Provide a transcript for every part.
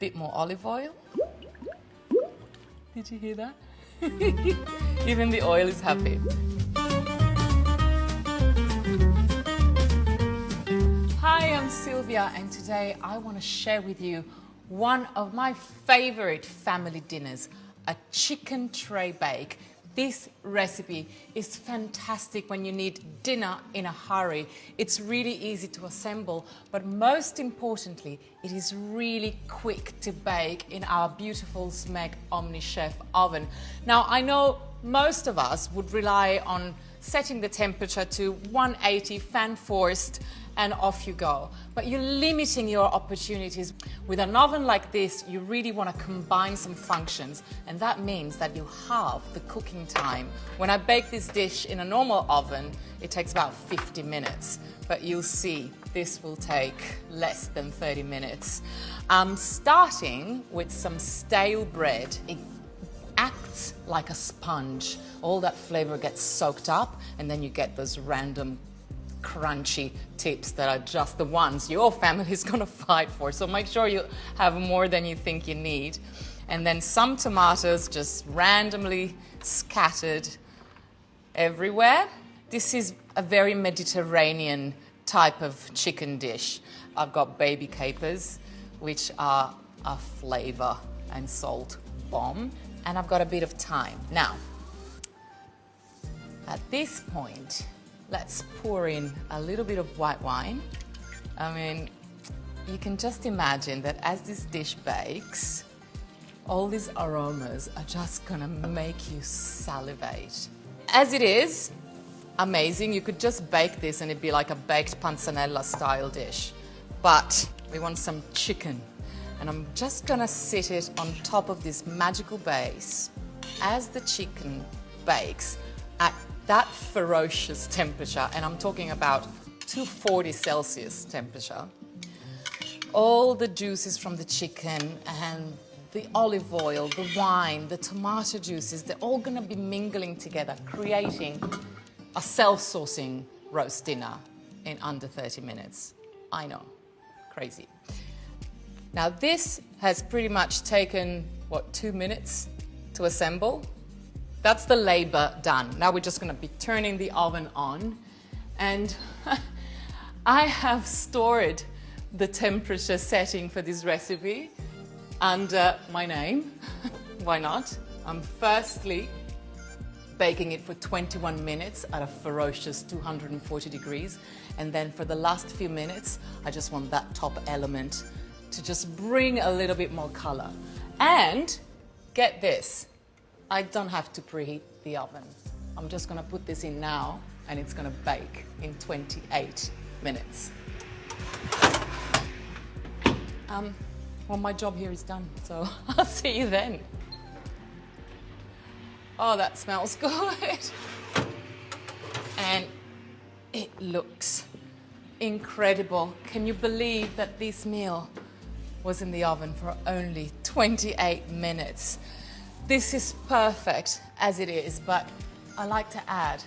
bit more olive oil. Did you hear that? Even the oil is happy. Hi, I'm Silvia, and today I want to share with you one of my favorite family dinners, a chicken tray bake. This recipe is fantastic when you need dinner in a hurry. It's really easy to assemble, but most importantly, it is really quick to bake in our beautiful Smeg OmniChef oven. Now, I know most of us would rely on setting the temperature to 180, fan forced, and off you go. But you're limiting your opportunities. With an oven like this, you really want to combine some functions, and that means that you halve the cooking time. When I bake this dish in a normal oven, it takes about 50 minutes, but you'll see this will take less than 30 minutes. I'm starting with some stale bread. It acts like a sponge. All that flavor gets soaked up, and then you get those random crunchy tips that are just the ones your family is going to fight for. So make sure you have more than you think you need. And then some tomatoes just randomly scattered everywhere. This is a very Mediterranean type of chicken dish. I've got baby capers, which are a flavor and salt bomb. And I've got a bit of thyme. Now, at this point, let's pour in a little bit of white wine. I mean, you can just imagine that as this dish bakes, all these aromas are just gonna make you salivate. As it is, amazing. You could just bake this and it'd be like a baked panzanella style dish. But we want some chicken. And I'm just gonna sit it on top of this magical base as the chicken bakes at that ferocious temperature, and I'm talking about 240 Celsius temperature. All the juices from the chicken and the olive oil, the wine, the tomato juices, they're all gonna be mingling together, creating a self-sourcing roast dinner in under 30 minutes. I know, crazy. Now this has pretty much taken, 2 minutes to assemble? That's the labor done. Now we're just gonna be turning the oven on, and I have stored the temperature setting for this recipe under my name. Why not? I'm firstly baking it for 21 minutes at a ferocious 240 degrees, and then for the last few minutes, I just want that top element to just bring a little bit more color. And get this, I don't have to preheat the oven. I'm just gonna put this in now and it's gonna bake in 28 minutes. Well, my job here is done, so I'll see you then. Oh, that smells good. And it looks incredible. Can you believe that this meal was in the oven for only 28 minutes? This is perfect as it is, but I like to add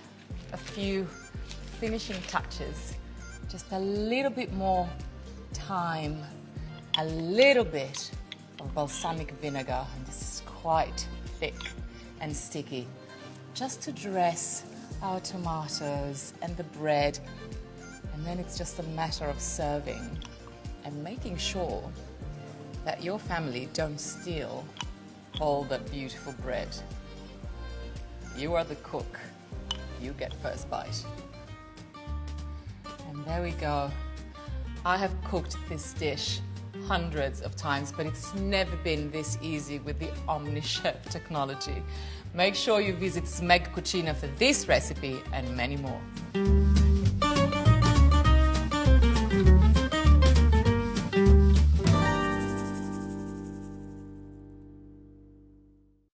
a few finishing touches. Just a little bit more thyme, a little bit of balsamic vinegar, and this is quite thick and sticky, just to dress our tomatoes and the bread. And then it's just a matter of serving and making sure that your family don't steal all that beautiful bread. You are the cook. You get first bite. And there we go. I have cooked this dish hundreds of times, but it's never been this easy with the OmniChef technology. Make sure you visit Smeg Cucina for this recipe and many more.